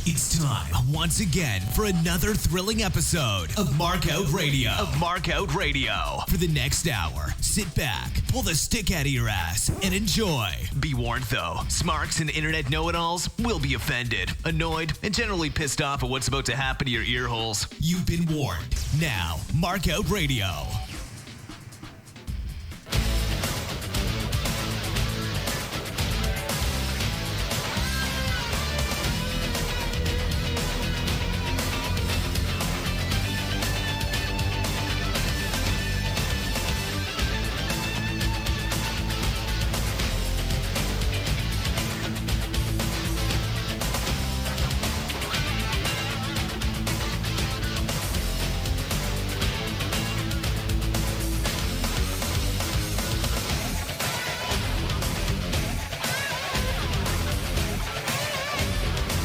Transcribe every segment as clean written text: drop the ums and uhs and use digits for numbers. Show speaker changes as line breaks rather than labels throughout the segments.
It's time once again for another thrilling episode of Markout Radio. For the next hour, sit back, pull the stick out of your ass, and enjoy. Be warned though, smarks and internet know-it-alls will be offended, annoyed, and generally pissed off at what's about to happen to your ear holes. You've been warned. Now, Markout Radio.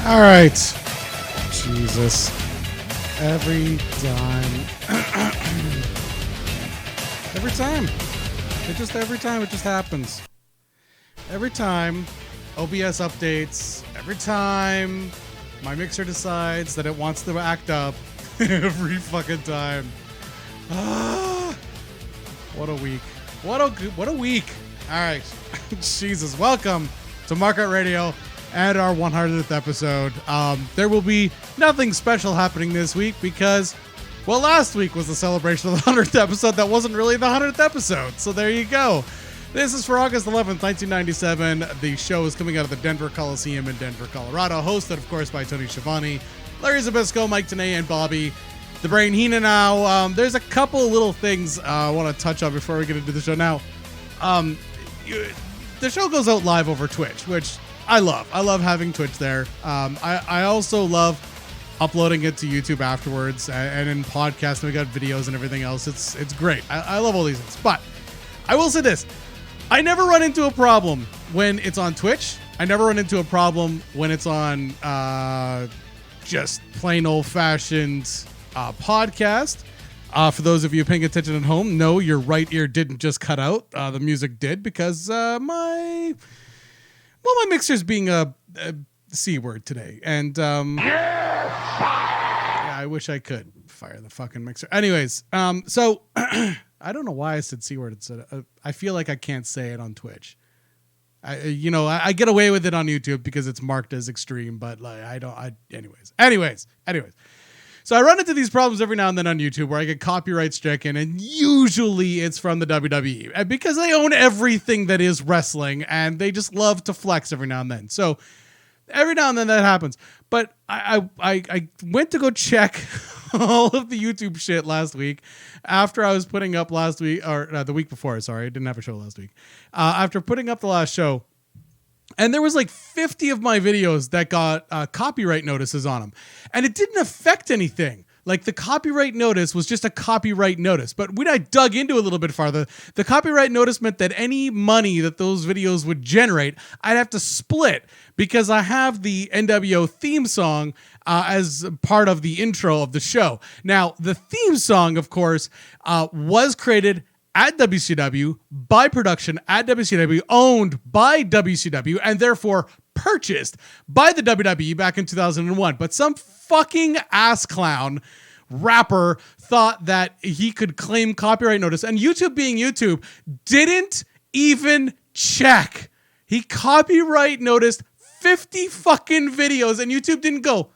All right. Jesus. Every time. It just happens. Every time OBS updates, every time my mixer decides that it wants to act up, every fucking time. What a week. What a week. All right. Jesus. Welcome to Markout Radio. And our 100th episode. There will be nothing special happening this week because, well, last week was the celebration of the 100th episode. That wasn't really the 100th episode. So there you go. This is for August 11th, 1997. The show is coming out of the Denver Coliseum in Denver, Colorado. Hosted, of course, by Tony Schiavone, Larry Zbyszko, Mike Tenay, and Bobby the Brain Heenan. Now, there's a couple of little things I want to touch on before we get into the show. Now, the show goes out live over Twitch, which I love. I love having Twitch there. I also love uploading it to YouTube afterwards and in podcasts. We got videos and everything else. It's great. I love all these things. But I will say this. I never run into a problem when it's on Twitch. I never run into a problem when it's on just plain old-fashioned podcast. For those of you paying attention at home, no, your right ear didn't just cut out. The music did because my mixer's being a C word today. And yeah, I wish I could fire the fucking mixer. Anyways, so I don't know why I said C word instead. I feel like I can't say it on Twitch. I get away with it on YouTube because it's marked as extreme, but like anyways. So I run into these problems every now and then on YouTube where I get copyright stricken, and usually it's from the WWE because they own everything that is wrestling and they just love to flex every now and then. So every now and then that happens. But I went to go check all of the YouTube shit last week after I was putting up last week, or the week before. Sorry, I didn't have a show last week. After putting up the last show. And there was like 50 of my videos that got copyright notices on them. And it didn't affect anything. Like the copyright notice was just a copyright notice. But when I dug into it a little bit farther, the copyright notice meant that any money that those videos would generate, I'd have to split because I have the NWO theme song as part of the intro of the show. Now, the theme song, of course, was created at WCW, by production at WCW, owned by WCW, and therefore purchased by the WWE back in 2001. But some fucking ass clown rapper thought that he could claim copyright notice, and YouTube being YouTube, didn't even check. He copyright noticed 50 fucking videos, and YouTube didn't go,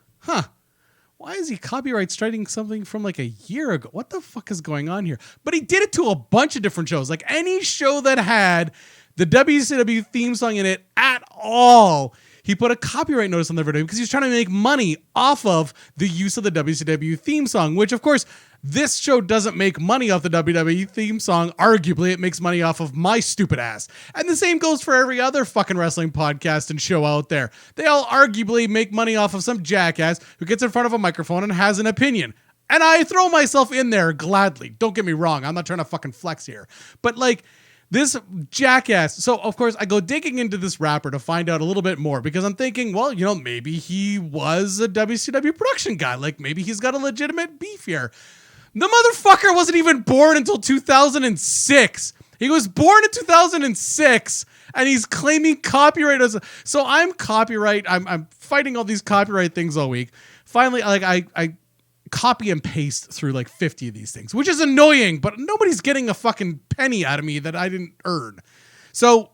why is he copyright striking something from like a year ago? What the fuck is going on here? But he did it to a bunch of different shows. Like any show that had the WCW theme song in it at all, he put a copyright notice on their video because he was trying to make money off of the use of the WCW theme song, which of course this show doesn't make money off the WWE theme song. Arguably, it makes money off of my stupid ass. And the same goes for every other fucking wrestling podcast and show out there. They all arguably make money off of some jackass who gets in front of a microphone and has an opinion. And I throw myself in there gladly. Don't get me wrong. I'm not trying to fucking flex here. But like, this jackass. So, of course, I go digging into this rapper to find out a little bit more because I'm thinking, well, maybe he was a WCW production guy. Like, maybe he's got a legitimate beef here. The motherfucker wasn't even born until 2006. He was born in 2006 and he's claiming copyright. So I'm fighting all these copyright things all week. Finally, like I copy and paste through like 50 of these things, which is annoying, but nobody's getting a fucking penny out of me that I didn't earn. So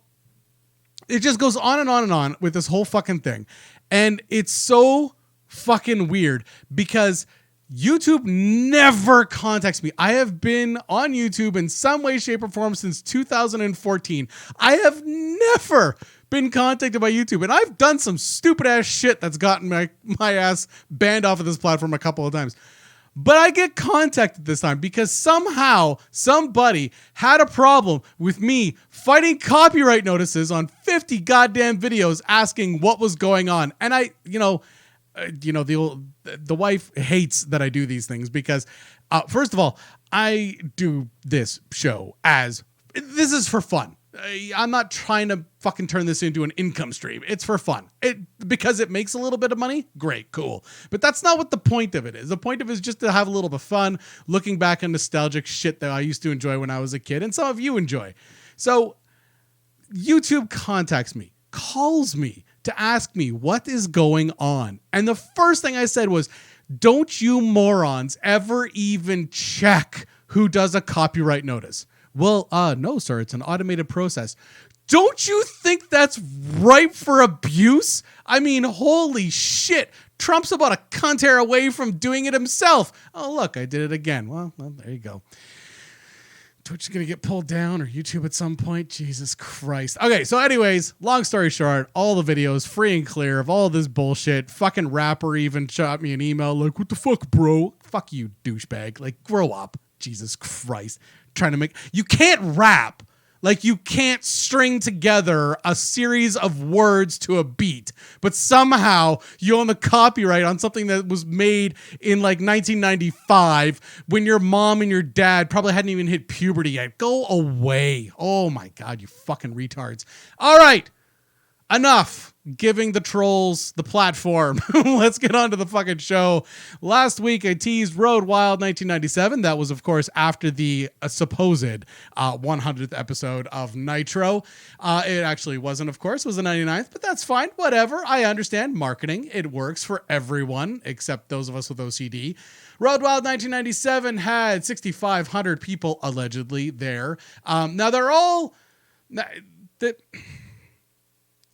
it just goes on and on and on with this whole fucking thing. And it's so fucking weird because YouTube never contacts me. I have been on YouTube in some way, shape, or form since 2014. I have never been contacted by YouTube, and I've done some stupid ass shit that's gotten my ass banned off of this platform a couple of times. But I get contacted this time because somehow somebody had a problem with me fighting copyright notices on 50 goddamn videos asking what was going on. And the wife hates that I do these things because, first of all, I do this show this is for fun. I'm not trying to fucking turn this into an income stream. It's for fun. Because it makes a little bit of money. Great, cool. But that's not what the point of it is. The point of it is just to have a little bit of fun, looking back on nostalgic shit that I used to enjoy when I was a kid, and some of you enjoy. So YouTube contacts me, calls me to ask me what is going on. And the first thing I said was, don't you morons ever even check who does a copyright notice? Well, no, sir, it's an automated process. Don't you think that's ripe for abuse? I mean, holy shit. Trump's about a cunt hair away from doing it himself. Oh, look, I did it again. Well, there you go. Twitch is going to get pulled down, or YouTube at some point. Jesus Christ. Okay, so anyways, long story short, all the videos free and clear of all this bullshit. Fucking rapper even shot me an email like, what the fuck, bro? Fuck you, douchebag. Like, grow up. Jesus Christ. You can't rap. Like, you can't string together a series of words to a beat, but somehow you own the copyright on something that was made in like 1995 when your mom and your dad probably hadn't even hit puberty yet. Go away. Oh my God, you fucking retards. All right. Enough giving the trolls the platform. Let's get on to the fucking show. Last week, I teased Road Wild 1997. That was, of course, after the supposed 100th episode of Nitro. It actually wasn't, of course. It was the 99th, but that's fine. Whatever. I understand marketing. It works for everyone, except those of us with OCD. Road Wild 1997 had 6,500 people allegedly there. Now, they're all...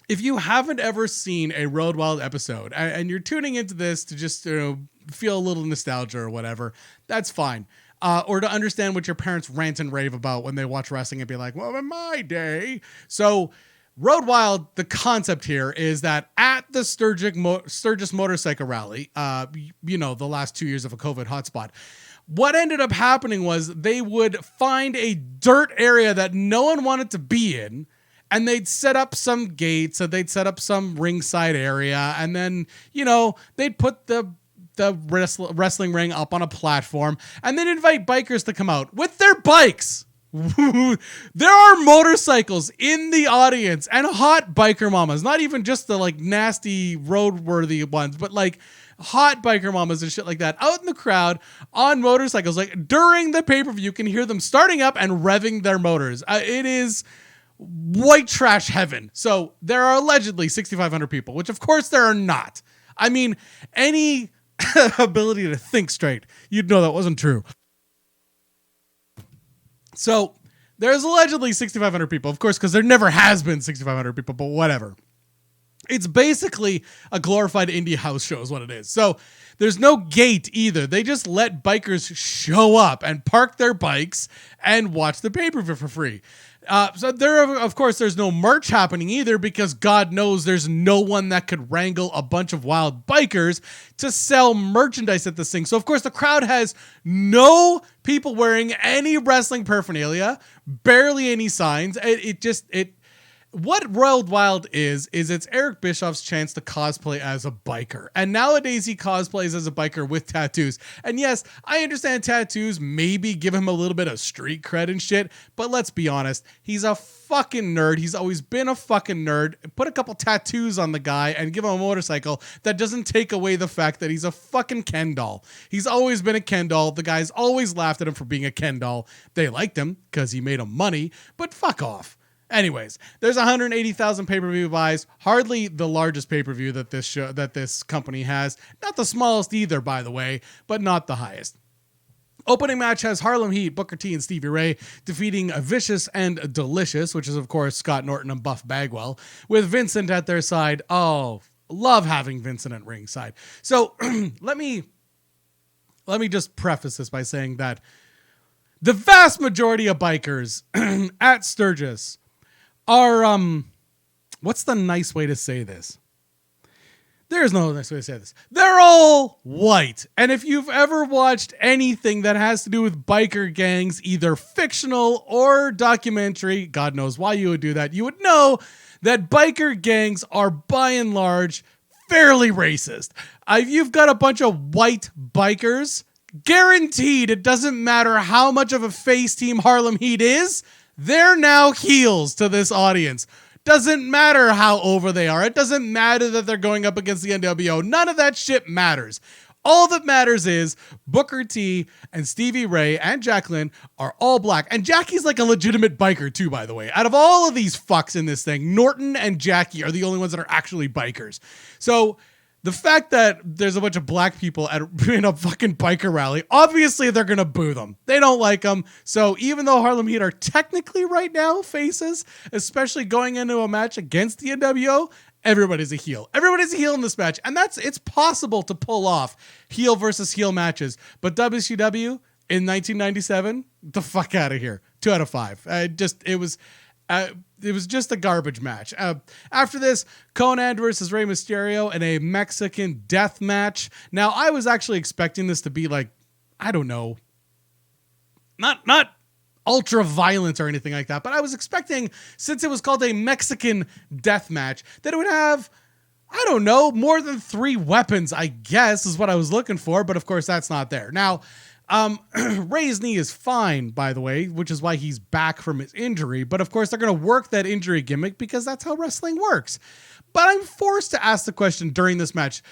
If you haven't ever seen a Road Wild episode and you're tuning into this to just feel a little nostalgia or whatever, that's fine. Or to understand what your parents rant and rave about when they watch wrestling and be like, well, in my day. So Road Wild, the concept here is that at the Sturgis Motorcycle Rally, the last 2 years of a COVID hotspot, what ended up happening was they would find a dirt area that no one wanted to be in, and they'd set up some gates, so they'd set up some ringside area, and then, they'd put the wrestling ring up on a platform, and then invite bikers to come out with their bikes. There are motorcycles in the audience and hot biker mamas, not even just the like nasty roadworthy ones, but like hot biker mamas and shit like that out in the crowd on motorcycles. Like during the pay-per-view, you can hear them starting up and revving their motors. It is white trash heaven. So there are allegedly 6,500 people, which of course there are not. I mean, any ability to think straight, you'd know that wasn't true. So there's allegedly 6,500 people, of course, because there never has been 6,500 people, but whatever. It's basically a glorified indie house show is what it is. So there's no gate either. They just let bikers show up and park their bikes and watch the pay-per-view for free. So of course, there's no merch happening either because God knows there's no one that could wrangle a bunch of wild bikers to sell merchandise at this thing. So of course, the crowd has no people wearing any wrestling paraphernalia, barely any signs. What Road Wild is it's Eric Bischoff's chance to cosplay as a biker. And nowadays he cosplays as a biker with tattoos. And yes, I understand tattoos maybe give him a little bit of street cred and shit, but let's be honest, he's a fucking nerd. He's always been a fucking nerd. Put a couple tattoos on the guy and give him a motorcycle. That doesn't take away the fact that he's a fucking Ken doll. He's always been a Ken doll. The guys always laughed at him for being a Ken doll. They liked him because he made them money, but fuck off. Anyways, there's 180,000 pay-per-view buys, hardly the largest pay-per-view that this company has. Not the smallest either, by the way, but not the highest. Opening match has Harlem Heat, Booker T, and Stevie Ray defeating Vicious and Delicious, which is, of course, Scott Norton and Buff Bagwell, with Vincent at their side. Oh, love having Vincent at ringside. So let me just preface this by saying that the vast majority of bikers at Sturgis are, what's the nice way to say this? There's no nice way to say this. They're all white. And if you've ever watched anything that has to do with biker gangs, either fictional or documentary, God knows why you would do that, you would know that biker gangs are by and large fairly racist. If you've got a bunch of white bikers, guaranteed it doesn't matter how much of a face team Harlem Heat is, they're now heels to this audience. Doesn't matter how over they are. It doesn't matter that they're going up against the NWO. None of that shit matters. All that matters is Booker T and Stevie Ray and Jacqueline are all black. And Jackie's like a legitimate biker too, by the way. Out of all of these fucks in this thing, Norton and Jackie are the only ones that are actually bikers. So the fact that there's a bunch of black people in a fucking biker rally, obviously they're going to boo them. They don't like them. So even though Harlem Heat are technically right now faces, especially going into a match against the NWO, everybody's a heel. Everybody's a heel in this match. And it's possible to pull off heel versus heel matches. But WCW in 1997, the fuck out of here. 2 out of 5. It was just a garbage match. After this, Conan versus Rey Mysterio in a Mexican death match. Now, I was actually expecting this to be like, I don't know, not ultra violent or anything like that, but I was expecting, since it was called a Mexican death match, that it would have, I don't know, more than 3 weapons, I guess, is what I was looking for. But of course, that's not there. Now, Ray's knee is fine, by the way, which is why he's back from his injury. But of course, they're going to work that injury gimmick because that's how wrestling works. But I'm forced to ask the question during this match,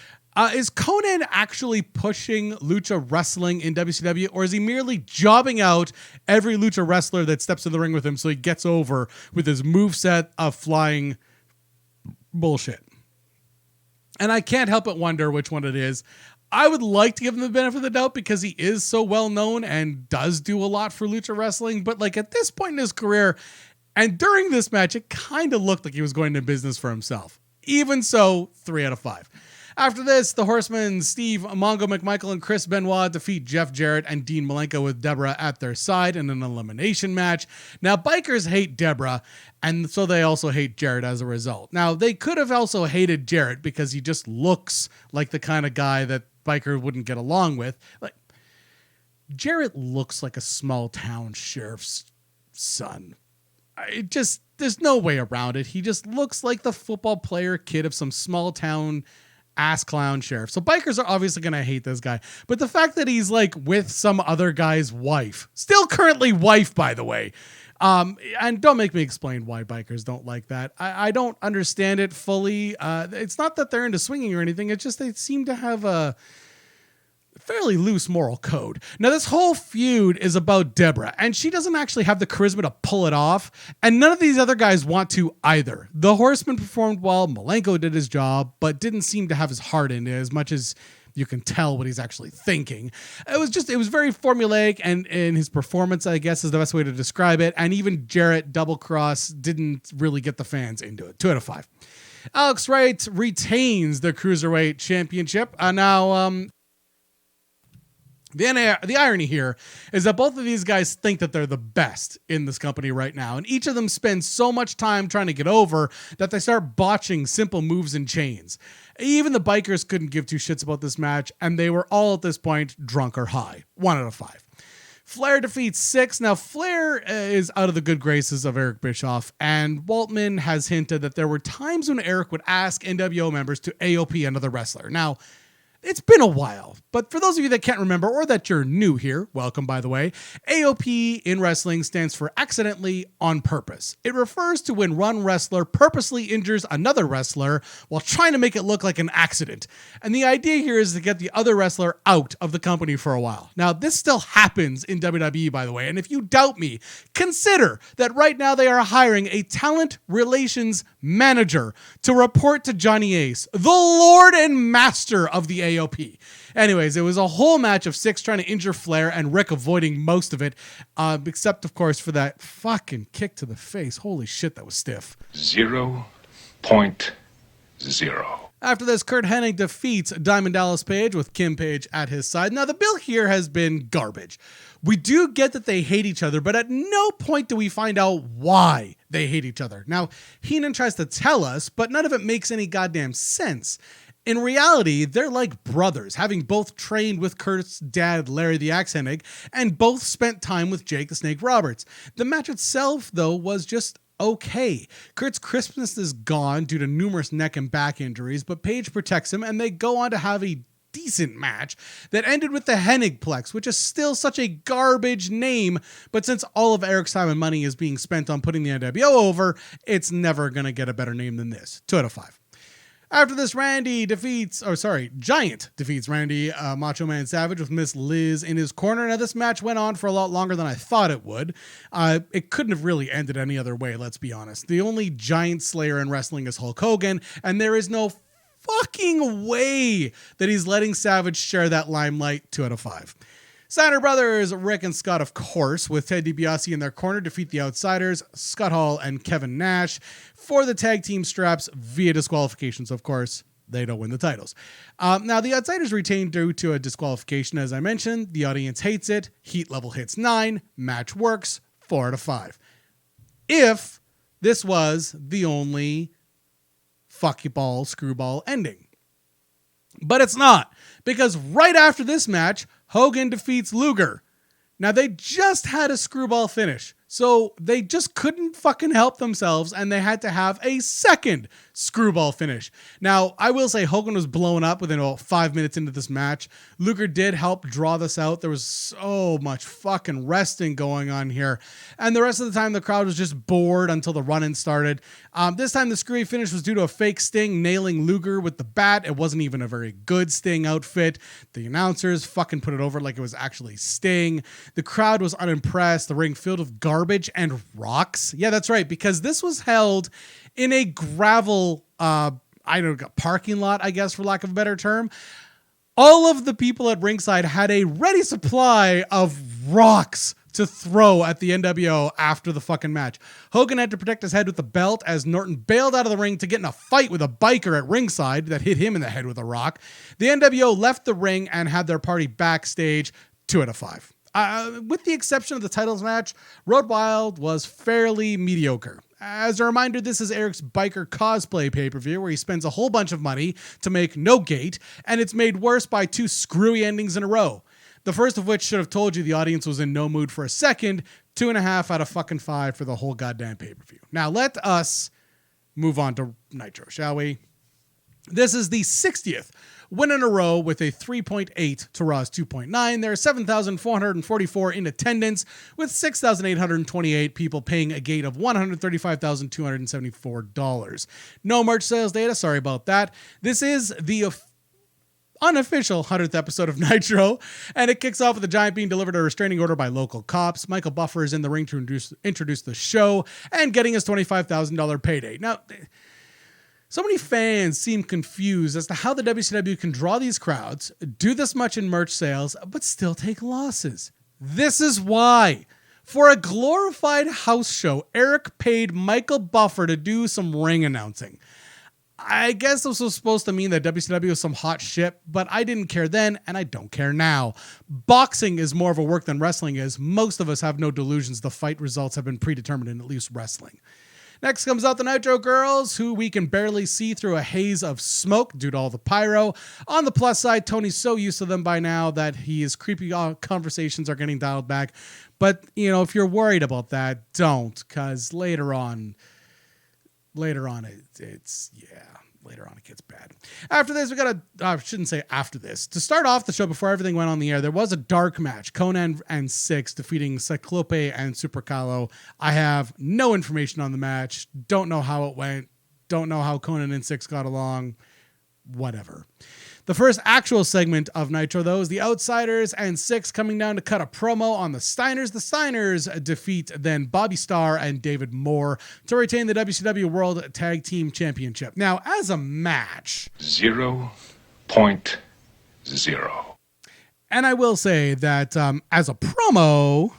is Conan actually pushing lucha wrestling in WCW, or is he merely jobbing out every lucha wrestler that steps in the ring with him so he gets over with his moveset of flying bullshit? And I can't help but wonder which one it is. I would like to give him the benefit of the doubt because he is so well known and does do a lot for lucha wrestling. But like at this point in his career and during this match, it kind of looked like he was going into business for himself. Even so, 3 out of 5. After this, the Horsemen, Steve, Mongo McMichael, and Chris Benoit defeat Jeff Jarrett and Dean Malenko with Deborah at their side in an elimination match. Now, bikers hate Deborah, and so they also hate Jarrett as a result. Now, they could have also hated Jarrett because he just looks like the kind of guy that biker wouldn't get along with. Like, Jarrett looks like a small town sheriff's son. There's no way around it. He just looks like the football player kid of some small town ass clown sheriff. So bikers are obviously going to hate this guy. But the fact that he's like with some other guy's wife, still currently wife, by the way. And don't make me explain why bikers don't like that. I don't understand it fully. It's not that they're into swinging or anything. It's just they seem to have a fairly loose moral code. Now, this whole feud is about Deborah, and she doesn't actually have the charisma to pull it off, and none of these other guys want to either. The Horsemen performed well, Malenko did his job, but didn't seem to have his heart in it as much as you can tell what he's actually thinking. It was very formulaic, and in his performance, I guess, is the best way to describe it, and even Jarrett double cross didn't really get the fans into it. 2 out of 5. Alex Wright retains the Cruiserweight Championship. The irony here is that both of these guys think that they're the best in this company right now, and each of them spends so much time trying to get over that they start botching simple moves and chains. Even the bikers couldn't give 2 shits about this match, and they were all at this point drunk or high. 1 out of 5. Flair defeats Six. Now, Flair is out of the good graces of Eric Bischoff, and Waltman has hinted that there were times when Eric would ask NWO members to AOP another wrestler. Now, It's been a while, but for those of you that can't remember or that you're new here, welcome by the way, AOP in wrestling stands for accidentally on purpose. It refers to when one wrestler purposely injures another wrestler while trying to make it look like an accident. And the idea here is to get the other wrestler out of the company for a while. Now, this still happens in WWE, by the way, and if you doubt me, consider that right now they are hiring a talent relations manager to report to Johnny Ace, the Lord and Master of the AOP. Anyways, it was a whole match of 6 trying to injure Flair and Rick avoiding most of it, except, of course, for that fucking kick to the face. Holy shit, that was stiff.
0.0.
After this, Curt Hennig defeats Diamond Dallas Page with Kim Page at his side. Now, the bill here has been garbage. We do get that they hate each other, but at no point do we find out why they hate each other. Now, Heenan tries to tell us, but none of it makes any goddamn sense. In reality, they're like brothers, having both trained with Curt's dad, Larry the Axe Hennig, and both spent time with Jake the Snake Roberts. The match itself, though, was just okay. Curt's crispness is gone due to numerous neck and back injuries, but Page protects him, and they go on to have a decent match that ended with the Hennigplex, which is still such a garbage name, but since all of Eric's time and money is being spent on putting the NWO over, it's never going to get a better name than this. 2 out of 5. After this, Giant defeats Randy Macho Man Savage with Miss Liz in his corner. Now, this match went on for a lot longer than I thought it would. It couldn't have really ended any other way, let's be honest. The only giant slayer in wrestling is Hulk Hogan, and there is no fucking way that he's letting Savage share that limelight. 2 out of 5. Steiner brothers, Rick and Scott, of course, with Ted DiBiase in their corner, defeat the Outsiders, Scott Hall and Kevin Nash, for the tag team straps via disqualifications. Of course, they don't win the titles. Now, the Outsiders retain due to a disqualification, as I mentioned. The audience hates it. Heat level hits 9. Match works. 4 out of 5. If this was the only fuckball, screwball ending. But it's not, because right after this match, Hogan defeats Luger. Now, they just had a screwball finish, so they just couldn't fucking help themselves, and they had to have a second screwball finish. Now, I will say Hogan was blown up within about 5 minutes into this match. Luger did help draw this out. There was so much fucking resting going on here, and the rest of the time, the crowd was just bored until the run-in started. This time, the screwy finish was due to a fake Sting nailing Luger with the bat. It wasn't even a very good Sting outfit. The announcers fucking put it over like it was actually Sting. The crowd was unimpressed. The ring filled with garbage and rocks. Yeah, that's right, because this was held in a gravel, parking lot, I guess, for lack of a better term. All of the people at ringside had a ready supply of rocks to throw at the NWO after the fucking match. Hogan had to protect his head with the belt as Norton bailed out of the ring to get in a fight with a biker at ringside that hit him in the head with a rock. The NWO left the ring and had their party backstage. 2 out of 5. With the exception of the titles match, Road Wild was fairly mediocre. As a reminder, this is Eric's biker cosplay pay-per-view where he spends a whole bunch of money to make no gate, and it's made worse by 2 screwy endings in a row. The first of which should have told you the audience was in no mood for a second. 2.5 out of fucking 5 for the whole goddamn pay-per-view. Now let us move on to Nitro, shall we? This is the 60th win in a row with a 3.8 to Raw's 2.9. There are 7,444 in attendance, with 6,828 people paying a gate of $135,274. No merch sales data, sorry about that. This is the unofficial 100th episode of Nitro, and it kicks off with the Giant being delivered a restraining order by local cops. Michael Buffer is in the ring to introduce the show and getting his $25,000 payday. Now, so many fans seem confused as to how the WCW can draw these crowds, do this much in merch sales, but still take losses. This is why. For a glorified house show, Eric paid Michael Buffer to do some ring announcing. I guess this was supposed to mean that WCW was some hot shit, but I didn't care then, and I don't care now. Boxing is more of a work than wrestling is. Most of us have no delusions the fight results have been predetermined in at least wrestling. Next comes out the Nitro Girls, who we can barely see through a haze of smoke due to all the pyro. On the plus side, Tony's so used to them by now that his creepy conversations are getting dialed back. But, if you're worried about that, don't, because later on, it's later on it gets bad. After this, we got I shouldn't say after this. To start off the show, before everything went on the air, there was a dark match. Conan and Six defeating Cyclope and Super Calo. I have no information on the match. Don't know how it went. Don't know how Conan and Six got along. Whatever. The first actual segment of Nitro, though, is the Outsiders and Six coming down to cut a promo on the Steiners. The Steiners defeat then Bobby Starr and David Moore to retain the WCW World Tag Team Championship. Now, as a match...
0.0.
And I will say that as a promo...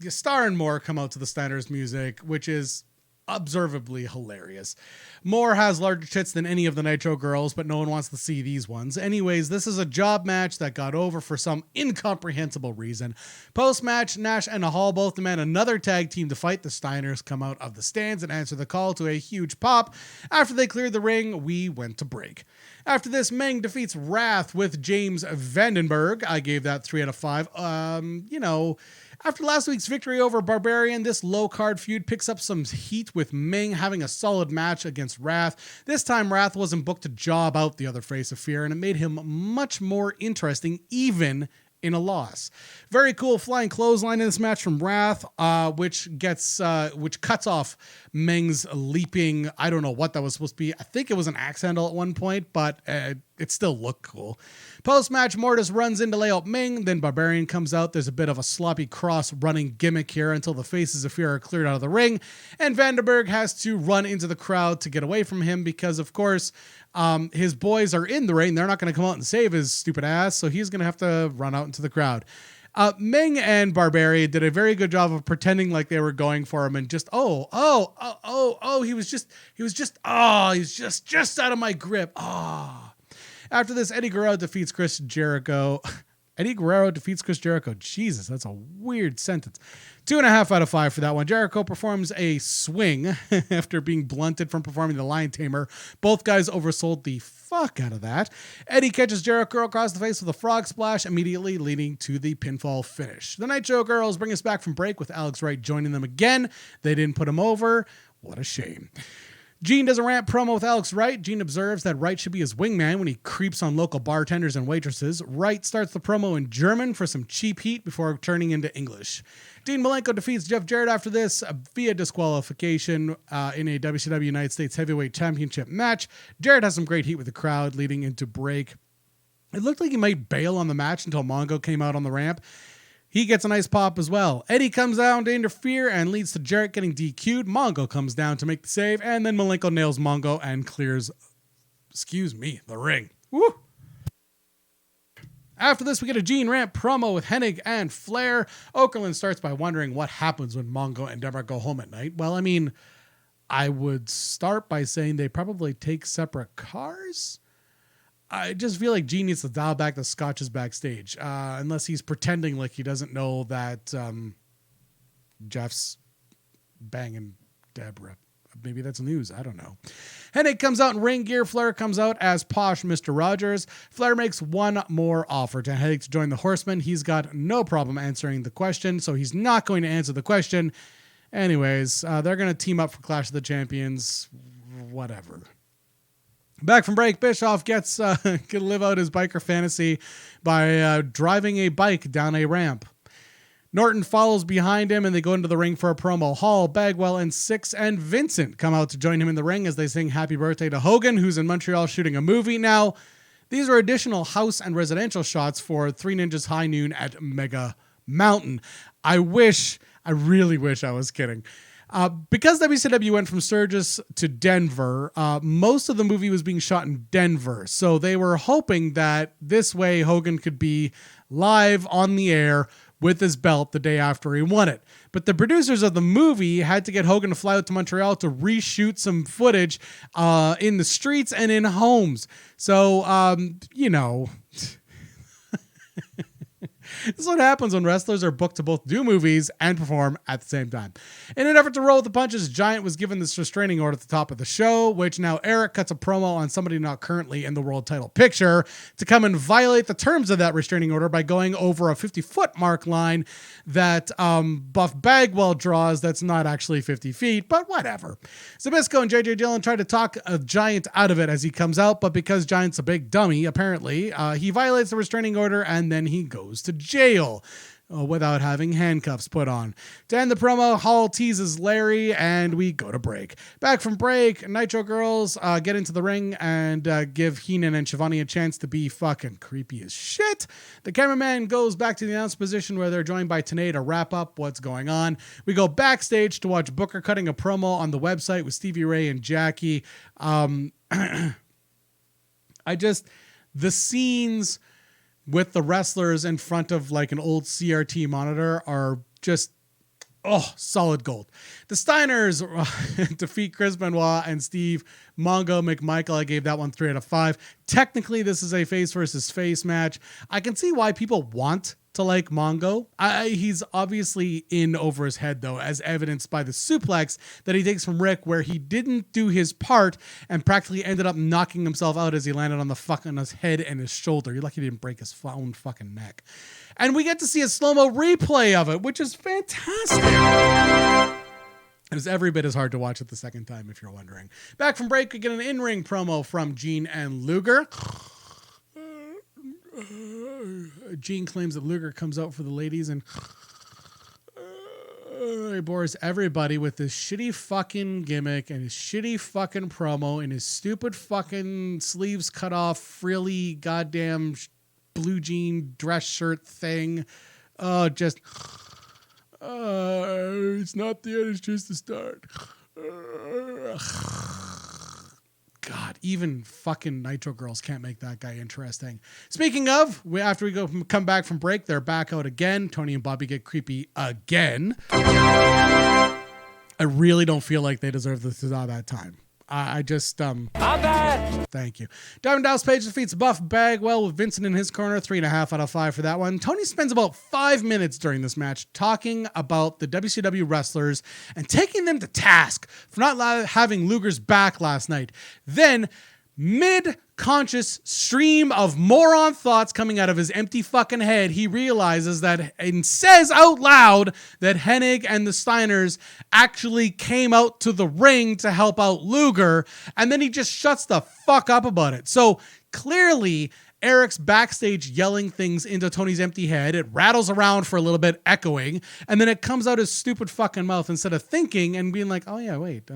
Starr and Moore come out to the Steiners music, which is observably hilarious. Moore has larger tits than any of the Nitro girls, but no one wants to see these ones. Anyways, this is a job match that got over for some incomprehensible reason. Post-match, Nash and Hall both demand another tag team to fight. The Steiners come out of the stands and answer the call to a huge pop. After they cleared the ring, we went to break. After this, Meng defeats Wrath with James Vandenberg. I gave that 3 out of 5. After last week's victory over Barbarian, this low-card feud picks up some heat with Meng having a solid match against Wrath. This time, Wrath wasn't booked to job out the other face of Fear, and it made him much more interesting, even in a loss. Very cool flying clothesline in this match from Wrath, which cuts off Meng's leaping. I don't know what that was supposed to be. I think it was an axe handle at one point, but it still looked cool. Post-match, Mortis runs in to lay out Meng. Then Barbarian comes out. There's a bit of a sloppy cross-running gimmick here until the faces of Fear are cleared out of the ring. And Vandenberg has to run into the crowd to get away from him because, of course, his boys are in the ring. They're not going to come out and save his stupid ass, so he's going to have to run out into the crowd. Meng and Barbarian did a very good job of pretending like they were going for him and just, he was just out of my grip. After this, Eddie Guerrero defeats Chris Jericho. Jesus, that's a weird sentence. 2.5 out of 5 for that one. Jericho performs a swing after being blunted from performing the Lion Tamer. Both guys oversold the fuck out of that. Eddie catches Jericho across the face with a frog splash, immediately leading to the pinfall finish. The Nitro Girls bring us back from break with Alex Wright joining them again. They didn't put him over. What a shame. Gene does a rant promo with Alex Wright. Gene observes that Wright should be his wingman when he creeps on local bartenders and waitresses. Wright starts the promo in German for some cheap heat before turning into English. Dean Malenko defeats Jeff Jarrett after this via disqualification in a WCW United States Heavyweight Championship match. Jarrett has some great heat with the crowd leading into break. It looked like he might bail on the match until Mongo came out on the ramp. He gets a nice pop as well. Eddie comes down to interfere and leads to Jarrett getting DQ'd. Mongo comes down to make the save, and then Malenko nails Mongo and clears, the ring. Woo! After this, we get a Gene Rant promo with Hennig and Flair. Okerlund starts by wondering what happens when Mongo and Deborah go home at night. Well, I mean, I would start by saying they probably take separate cars. I just feel like Gene needs to dial back the scotches backstage, unless he's pretending like he doesn't know that Jeff's banging Deborah. Maybe that's news. I don't know. Hennig comes out in ring gear. Flair comes out as posh Mr. Rogers. Flair makes one more offer to Hennig to join the Horsemen. He's got no problem answering the question, so he's not going to answer the question. Anyways, they're going to team up for Clash of the Champions. Whatever. Back from break, Bischoff gets to live out his biker fantasy by driving a bike down a ramp. Norton follows behind him, and they go into the ring for a promo. Hall, Bagwell, and Six and Vincent come out to join him in the ring as they sing Happy Birthday to Hogan, who's in Montreal shooting a movie. Now, these are additional house and residential shots for Three Ninjas High Noon at Mega Mountain. I really wish I was kidding. Because WCW went from Sturgis to Denver, most of the movie was being shot in Denver. So they were hoping that this way Hogan could be live on the air with his belt the day after he won it. But the producers of the movie had to get Hogan to fly out to Montreal to reshoot some footage in the streets and in homes. So, This is what happens when wrestlers are booked to both do movies and perform at the same time. In an effort to roll with the punches, Giant was given this restraining order at the top of the show, which now Eric cuts a promo on somebody not currently in the world title picture to come and violate the terms of that restraining order by going over a 50-foot mark line that Buff Bagwell draws that's not actually 50 feet, but whatever. Zbyszko and JJ Dillon try to talk Giant out of it as he comes out, but because Giant's a big dummy, apparently, he violates the restraining order and then he goes to jail without having handcuffs put on. To end the promo, Hall teases Larry and we go to break. Back from break, Nitro girls get into the ring and give Heenan and Shivani a chance to be fucking creepy as shit. The cameraman goes back to the announce position where they're joined by Tenay to wrap up what's going on. We go backstage to watch Booker cutting a promo on the website with Stevie Ray and Jackie. The scenes with the wrestlers in front of like an old CRT monitor are just, solid gold. The Steiners defeat Chris Benoit and Steve Mongo McMichael. I gave that one 3 out of 5. Technically, this is a face versus face match. I can see why people want to like Mongo. He's obviously in over his head, though, as evidenced by the suplex that he takes from Rick, where he didn't do his part and practically ended up knocking himself out as he landed on his head and his shoulder. You're lucky he didn't break his own fucking neck. And we get to see a slow-mo replay of it, which is fantastic. It was every bit as hard to watch it the second time, if you're wondering. Back from break, we get an in-ring promo from Gene and Luger. Gene claims that Luger comes out for the ladies and he bores everybody with this shitty fucking gimmick and his shitty fucking promo and his stupid fucking sleeves cut off, frilly goddamn blue jean dress shirt thing. It's not the end, it's just the start. God, even fucking Nitro girls can't make that guy interesting. Speaking of, after we come back from break, they're back out again. Tony and Bobby get creepy again. I really don't feel like they deserve this all that time. I just, I'm bad. Thank you. Diamond Dallas Page defeats Buff Bagwell with Vincent in his corner. 3.5 out of 5 for that one. Tony spends about 5 minutes during this match talking about the WCW wrestlers and taking them to task for not having Luger's back last night. Then, mid-conscious stream of moron thoughts coming out of his empty fucking head, he realizes that and says out loud that Hennig and the Steiners actually came out to the ring to help out Luger, and then he just shuts the fuck up about it. So clearly, Eric's backstage yelling things into Tony's empty head. It rattles around for a little bit, echoing, and then it comes out his stupid fucking mouth instead of thinking and being like, oh yeah, wait,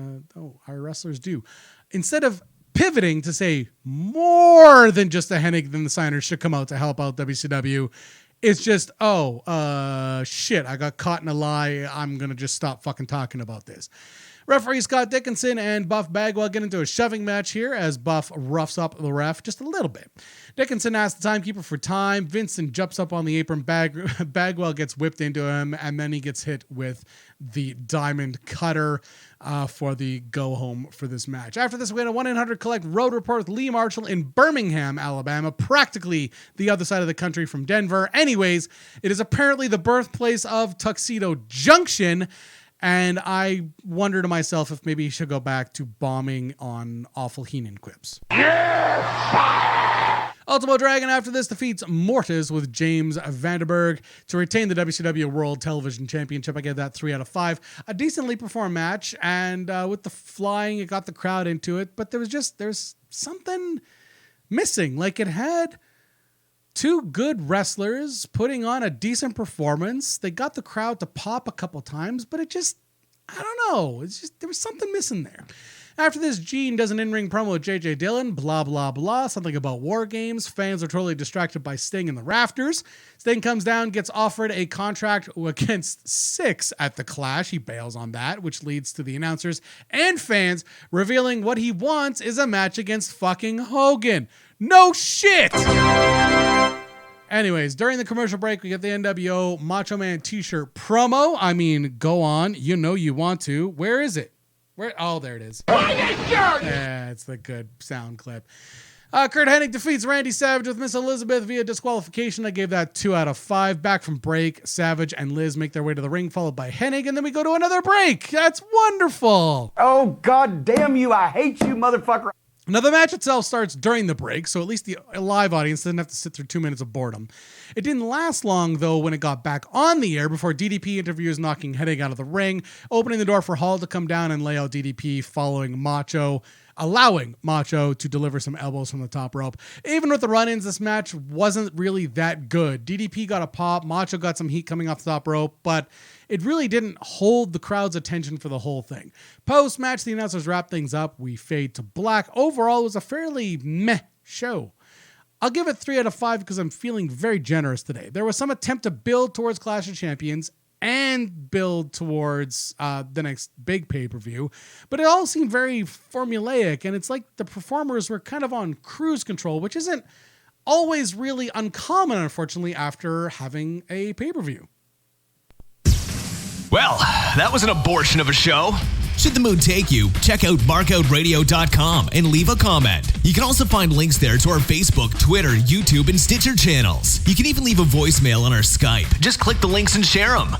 our wrestlers do. Instead of pivoting to say more than just the Hennig than the Steiners should come out to help out WCW. It's just, shit, I got caught in a lie. I'm going to just stop fucking talking about this. Referee Scott Dickinson and Buff Bagwell get into a shoving match here as Buff roughs up the ref just a little bit. Dickinson asks the timekeeper for time. Vincent jumps up on the apron. Bagwell gets whipped into him, and then he gets hit with the diamond cutter for the go-home for this match. After this, we had a 1-800-COLLECT road report with Lee Marshall in Birmingham, Alabama, practically the other side of the country from Denver. Anyways, it is apparently the birthplace of Tuxedo Junction, and I wonder to myself if maybe he should go back to bombing on awful Heenan quips. Ultimo Dragon after this defeats Mortis with James Vanderberg to retain the WCW World Television Championship. I gave that 3 out of 5. A decently performed match, and with the flying, it got the crowd into it, but there's something missing. Like, it had two good wrestlers putting on a decent performance. They got the crowd to pop a couple times, but it just, I don't know. It's just, there was something missing there. After this, Gene does an in-ring promo with JJ Dillon, blah, blah, blah, something about war games. Fans are totally distracted by Sting in the rafters. Sting comes down, gets offered a contract against Syxx at the Clash. He bails on that, which leads to the announcers and fans revealing what he wants is a match against fucking Hogan. No shit! Anyways, during the commercial break, we get the NWO Macho Man t-shirt promo. I mean, go on. You know you want to. Where is it? Where? Oh, there it is. Yeah, it's the good sound clip. Curt Hennig defeats Randy Savage with Miss Elizabeth via disqualification. I gave that 2 out of 5. Back from break, Savage and Liz make their way to the ring, followed by Hennig, and then we go to another break. That's wonderful.
Oh, God damn you. I hate you, motherfucker.
Now, the match itself starts during the break, so at least the live audience didn't have to sit through 2 minutes of boredom. It didn't last long, though, when it got back on the air before DDP interviews knocking Hennig out of the ring, opening the door for Hall to come down and lay out DDP, allowing Macho to deliver some elbows from the top rope. Even with the run-ins, this match wasn't really that good. DDP got a pop, Macho got some heat coming off the top rope, but it really didn't hold the crowd's attention for the whole thing. Post-match, the announcers wrap things up. We fade to black. Overall, it was a fairly meh show. I'll give it 3 out of 5 because I'm feeling very generous today. There was some attempt to build towards Clash of Champions and build towards the next big pay-per-view, but it all seemed very formulaic, and it's like the performers were kind of on cruise control, which isn't always really uncommon, unfortunately, after having a pay-per-view.
Well, that was an abortion of a show. Should the mood take you, check out markoutradio.com and leave a comment. You can also find links there to our Facebook, Twitter, YouTube, and Stitcher channels. You can even leave a voicemail on our Skype. Just click the links and share them.